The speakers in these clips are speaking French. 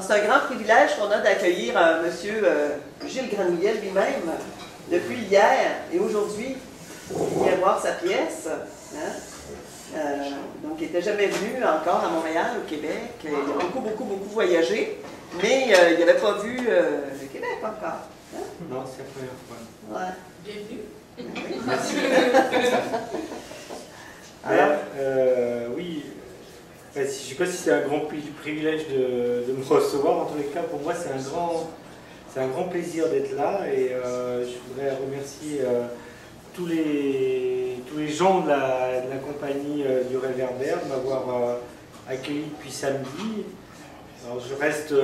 C'est un grand privilège qu'on a d'accueillir M. Gilles Granouillet lui-même depuis hier et aujourd'hui. Il vient voir sa pièce. Hein? Donc, il n'était jamais venu encore à Montréal, au Québec. Il a beaucoup voyagé, mais il n'avait pas vu le Québec encore. Hein? Non, c'est la première fois. Ouais. Bienvenue. Merci. Oui, je ne sais pas si c'est un grand privilège de me recevoir. En tous les cas, pour moi, c'est un grand plaisir d'être là. Et je voudrais remercier tous les gens de la compagnie du Réverbère de m'avoir accueilli depuis samedi. Alors, je reste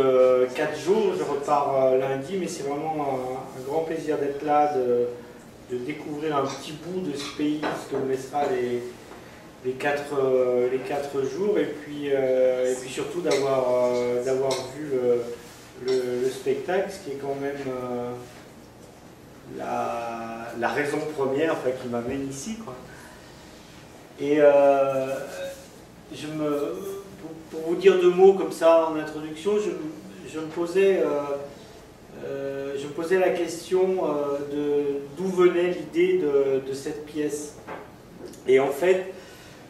4 jours, je repars lundi, mais c'est vraiment un grand plaisir d'être là, de découvrir un petit bout de ce pays, ce que me laissera les 4 jours, et puis surtout d'avoir vu le spectacle, ce qui est quand même la raison première, enfin, qui m'amène ici, quoi. Et pour vous dire 2 mots comme ça en introduction, je me posais la question d'où venait l'idée de cette pièce. Et en fait,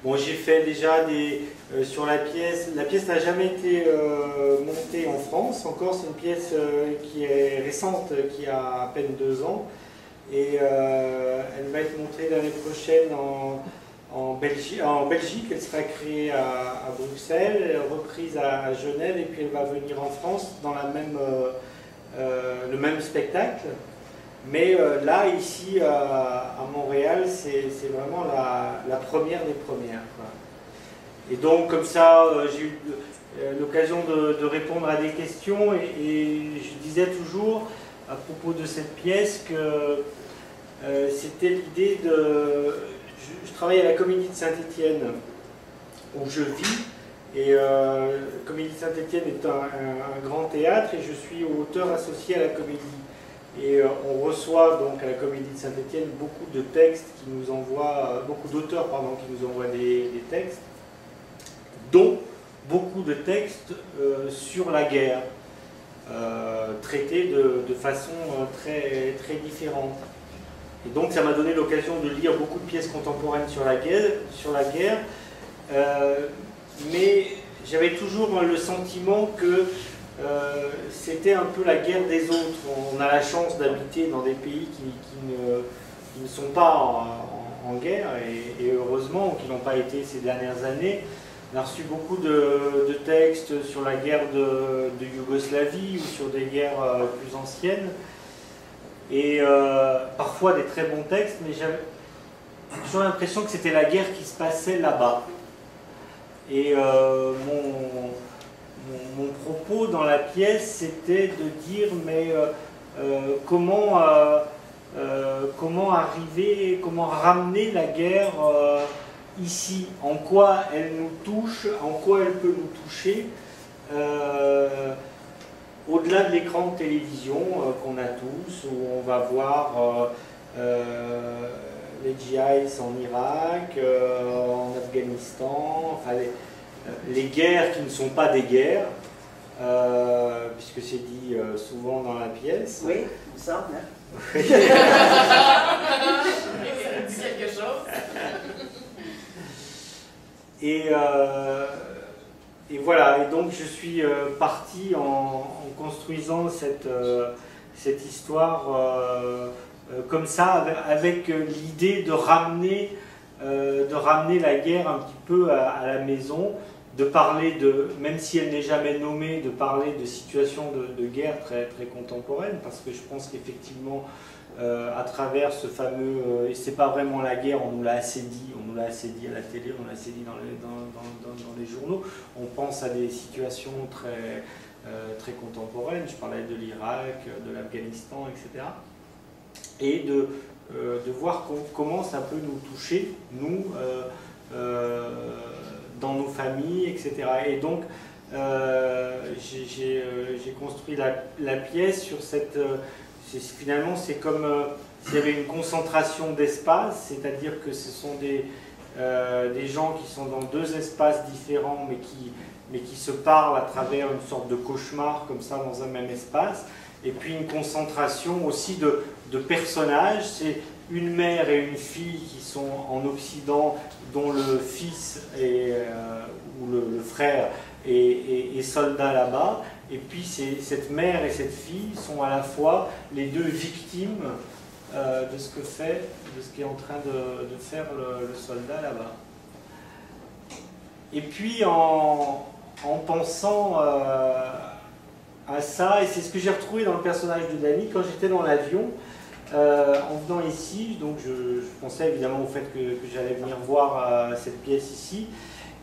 bon, j'ai fait déjà sur la pièce n'a jamais été montée en France encore, c'est une pièce qui est récente, qui a à peine 2 ans, et elle va être montrée l'année prochaine en Belgique, elle sera créée à Bruxelles, reprise à Genève, et puis elle va venir en France dans le même spectacle. Mais là, ici, à Montréal, c'est vraiment la première des premières, quoi. Et donc, comme ça, j'ai eu l'occasion de répondre à des questions, et je disais toujours, à propos de cette pièce, que c'était l'idée de... Je travaille à la Comédie de Saint-Étienne, où je vis, et Comédie de Saint-Étienne est un grand théâtre, et je suis auteur associé à la Comédie. Et on reçoit donc à la Comédie de Saint-Étienne beaucoup de textes qui nous envoient, beaucoup d'auteurs pardon, qui nous envoient des textes, dont beaucoup de textes sur la guerre, traités de façon très différente. Et donc ça m'a donné l'occasion de lire beaucoup de pièces contemporaines sur la guerre, mais j'avais toujours le sentiment que c'était un peu la guerre des autres. On a la chance d'habiter dans des pays qui ne sont pas en guerre, et heureusement qu'ils n'ont pas été ces dernières années. On a reçu beaucoup de textes sur la guerre de Yougoslavie ou sur des guerres plus anciennes, et parfois des très bons textes, mais j'avais toujours l'impression que c'était la guerre qui se passait là-bas. Et mon propos dans la pièce, c'était de dire, mais comment arriver, comment ramener la guerre ici, en quoi elle nous touche, en quoi elle peut nous toucher, au-delà de l'écran de télévision qu'on a tous, où on va voir les GIs en Irak, en Afghanistan, enfin les guerres qui ne sont pas des guerres, puisque c'est dit souvent dans la pièce. Oui, il me semble. Hein? Ça dit quelque chose. Et voilà, et donc je suis parti en construisant cette histoire comme ça, avec l'idée de ramener la guerre un petit peu à la maison, de parler même si elle n'est jamais nommée, de parler de situations de guerre très contemporaines, parce que je pense qu'effectivement, à travers ce fameux, et c'est pas vraiment la guerre, on nous l'a assez dit à la télé, on l'a assez dit dans les journaux, on pense à des situations très contemporaines, je parlais de l'Irak, de l'Afghanistan, etc. Et de voir comment ça peut nous toucher, nous, dans nos familles, etc. Et donc, j'ai construit la pièce sur cette... finalement, c'est comme s'il y avait une concentration d'espace, c'est-à-dire que ce sont des gens qui sont dans 2 espaces différents, mais mais qui se parlent à travers une sorte de cauchemar, comme ça, dans un même espace. Et puis une concentration aussi de personnages. C'est une mère et une fille qui sont en Occident, dont le fils ou le frère est soldat là-bas. Et puis cette mère et cette fille sont à la fois les deux victimes de ce qu'est en train de faire le soldat là-bas. Et puis en pensant à ça, et c'est ce que j'ai retrouvé dans le personnage de Danny, quand j'étais dans l'avion, en venant ici, donc je pensais évidemment au fait que j'allais venir voir cette pièce ici,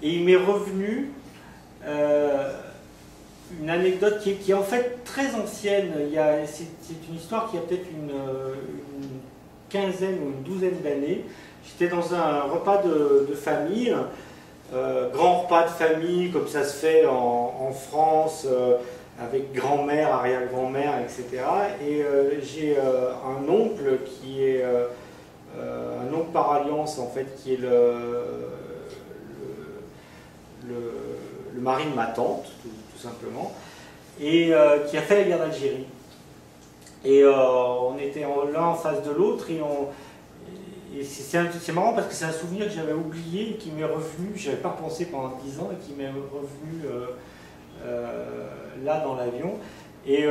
et il m'est revenu une anecdote qui est en fait très ancienne. C'est une histoire qui a peut-être une quinzaine ou une douzaine d'années. J'étais dans un repas de famille, grand repas de famille comme ça se fait en France, avec grand-mère, arrière-grand-mère, etc. Et j'ai un oncle qui est un oncle par alliance en fait, qui est le mari de ma tante, tout simplement, et qui a fait la guerre d'Algérie. Et on était l'un en face de l'autre, et c'est marrant parce que c'est un souvenir que j'avais oublié et qui m'est revenu, je n'avais pas pensé pendant 10 ans, et qui m'est revenu là dans l'avion. Et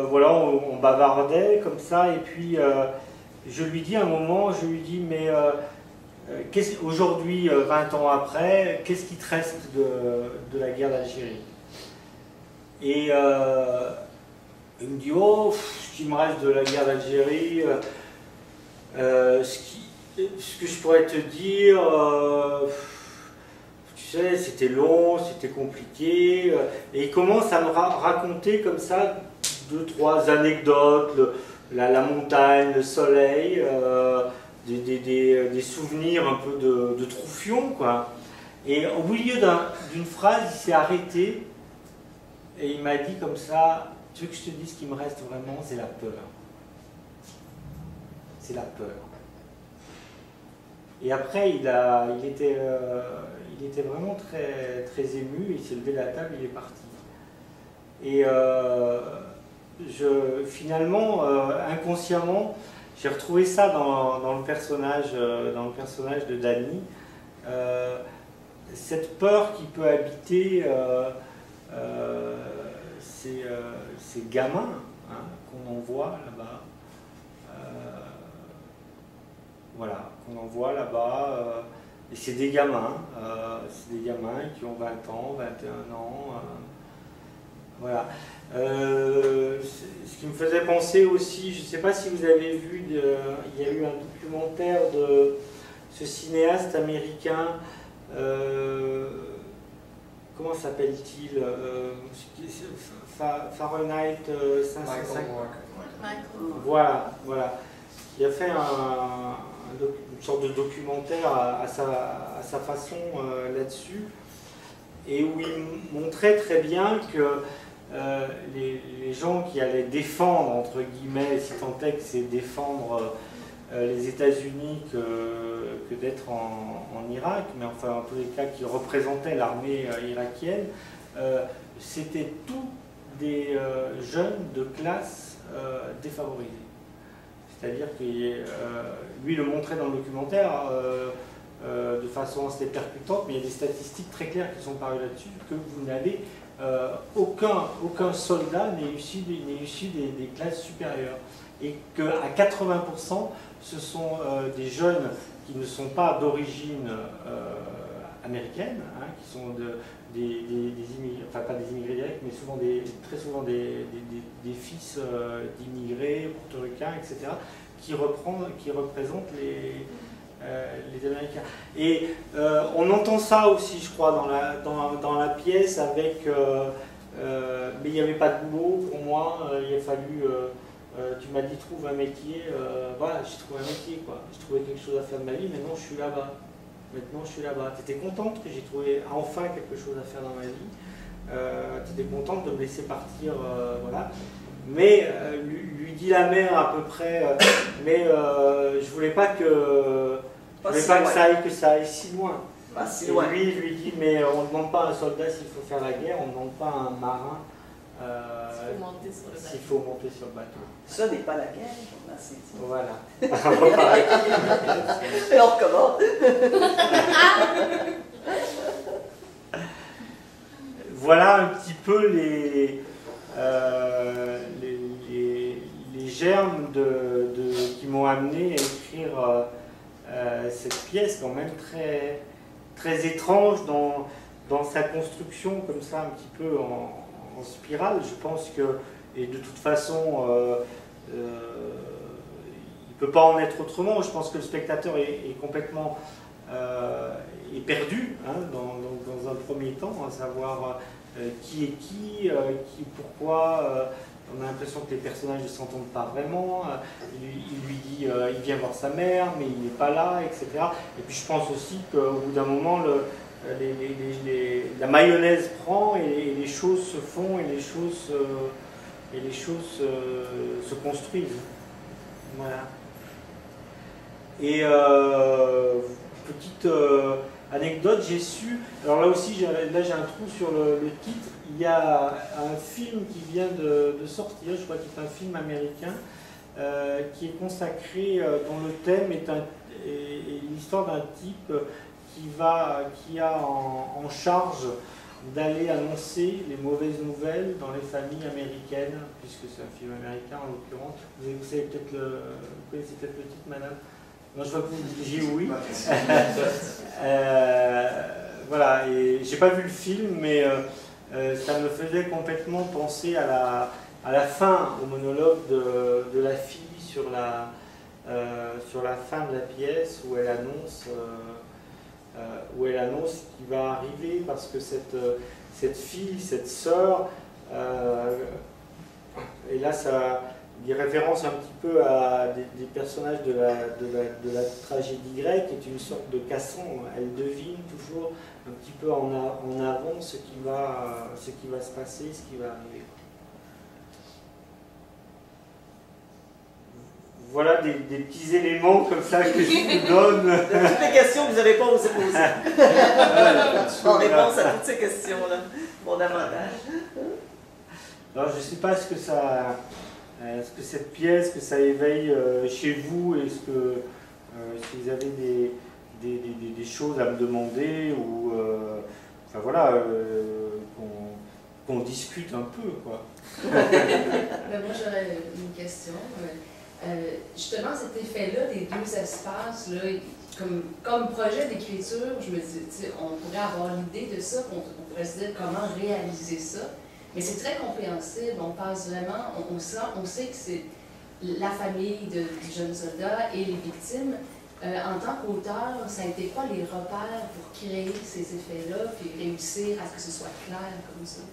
voilà, on bavardait comme ça, et puis je lui dis à un moment, je lui dis, mais aujourd'hui, 20 ans après, qu'est-ce qui te reste de la guerre d'Algérie? Et il me dit, oh, ce qui me reste de la guerre d'Algérie, ce que je pourrais te dire, tu sais, c'était long, c'était compliqué, et il commence à me raconter comme ça 2-3 anecdotes, la montagne, le soleil, des souvenirs un peu de troufion, quoi. Et au milieu d'une phrase, il s'est arrêté et il m'a dit comme ça, tu veux que je te dise ce qui me reste vraiment, c'est la peur. C'est la peur. Et après, il était vraiment très, très ému, il s'est levé de la table, il est parti. Et finalement, inconsciemment, j'ai retrouvé ça dans le personnage de Danny. Cette peur qui peut habiter ces gamins, hein, qu'on envoie là-bas. Voilà, qu'on envoie là-bas. Et c'est des gamins qui ont 20 ans, 21 ans. Voilà. Ce qui me faisait penser aussi, je ne sais pas si vous avez vu, il y a eu un documentaire de ce cinéaste américain, comment s'appelle-t-il, Fahrenheit 505. Voilà, voilà. Il a fait une sorte de documentaire à sa façon là-dessus, et où il montrait très bien que les gens qui allaient défendre, entre guillemets, si tant est que c'est défendre les États-Unis que d'être en Irak, mais enfin en tous les cas qui représentaient l'armée irakienne, c'était tous des jeunes de classe défavorisée. C'est-à-dire que lui le montrait dans le documentaire de façon assez percutante, mais il y a des statistiques très claires qui sont parues là-dessus, que vous n'avez aucun soldat n'est issu des classes supérieures. Et qu'à 80%, ce sont des jeunes qui ne sont pas d'origine américaine, hein, qui sont des immigrés, enfin pas des immigrés directs, mais très souvent des fils d'immigrés, portoricains, etc., qui représentent les Américains. Et on entend ça aussi, je crois, dans la pièce, avec mais il n'y avait pas de boulot pour moi, il a fallu, tu m'as dit trouve un métier, voilà, j'ai trouvé un métier, quoi. J'ai trouvé quelque chose à faire de ma vie, maintenant je suis là-bas. Maintenant je suis là-bas. Tu étais contente que j'ai trouvé enfin quelque chose à faire dans ma vie, tu étais contente de me laisser partir, voilà. Mais lui dit la mère à peu près, mais je voulais pas que ça aille si loin. pas si Et loin. lui, il lui dit, mais on ne demande pas à un soldat s'il faut faire la guerre, on ne demande pas à un marin Il faut monter sur le s'il bateau. faut monter sur le bateau. Ce n'est pas la guerre, on a saisi. Voilà. Et on recommence. Voilà un petit peu les germes qui m'ont amené à écrire cette pièce quand même très, très étrange dans sa construction comme ça un petit peu en spirale. Je pense que, et de toute façon il ne peut pas en être autrement. Je pense que le spectateur est complètement est perdu hein, dans un premier temps, à savoir qui est qui, pourquoi. On a l'impression que les personnages ne s'entendent pas vraiment. Il lui dit il vient voir sa mère, mais il n'est pas là, etc. Et puis je pense aussi qu'au bout d'un moment, la mayonnaise prend et les choses se font et les choses se construisent. Voilà. Et petite anecdote, j'ai su, alors là aussi j'ai un trou sur le titre, il y a un film qui vient de sortir, je crois qu'il est un film américain, qui est consacré, dont le thème est l'histoire d'un type qui a en charge d'aller annoncer les mauvaises nouvelles dans les familles américaines, puisque c'est un film américain en l'occurrence. Vous connaissez peut-être le titre, madame? Non, je vois que vous disiez oui. Voilà, et j'ai pas vu le film, mais ça me faisait complètement penser à la fin, au monologue de la fille sur la fin de la pièce où elle annonce ce qui va arriver, parce que cette fille, cette sœur, et là ça des références un petit peu à des personnages de la tragédie grecque, est une sorte de Cassandre. Elle devine toujours un petit peu en avant ce qui va se passer, ce qui va arriver. Voilà des petits éléments comme ça que je vous donne. De toutes les questions que vous n'avez pas osé poser. En réponse à toutes ces questions-là, fondamentales. Alors je ne sais pas ce que cette pièce, que ça éveille chez vous, est-ce que si vous avez des choses à me demander, ou enfin voilà, qu'on discute un peu, quoi. Ben moi j'aurais une question. Justement, cet effet-là des deux espaces, là, comme projet d'écriture, je me dis, on pourrait avoir l'idée de ça, on pourrait se dire comment réaliser ça. Mais c'est très compréhensible, on passe vraiment, on sait que c'est la famille du jeune soldat et les victimes. En tant qu'auteur, ça a été quoi les repères pour créer ces effets-là, puis réussir à ce que ce soit clair comme ça?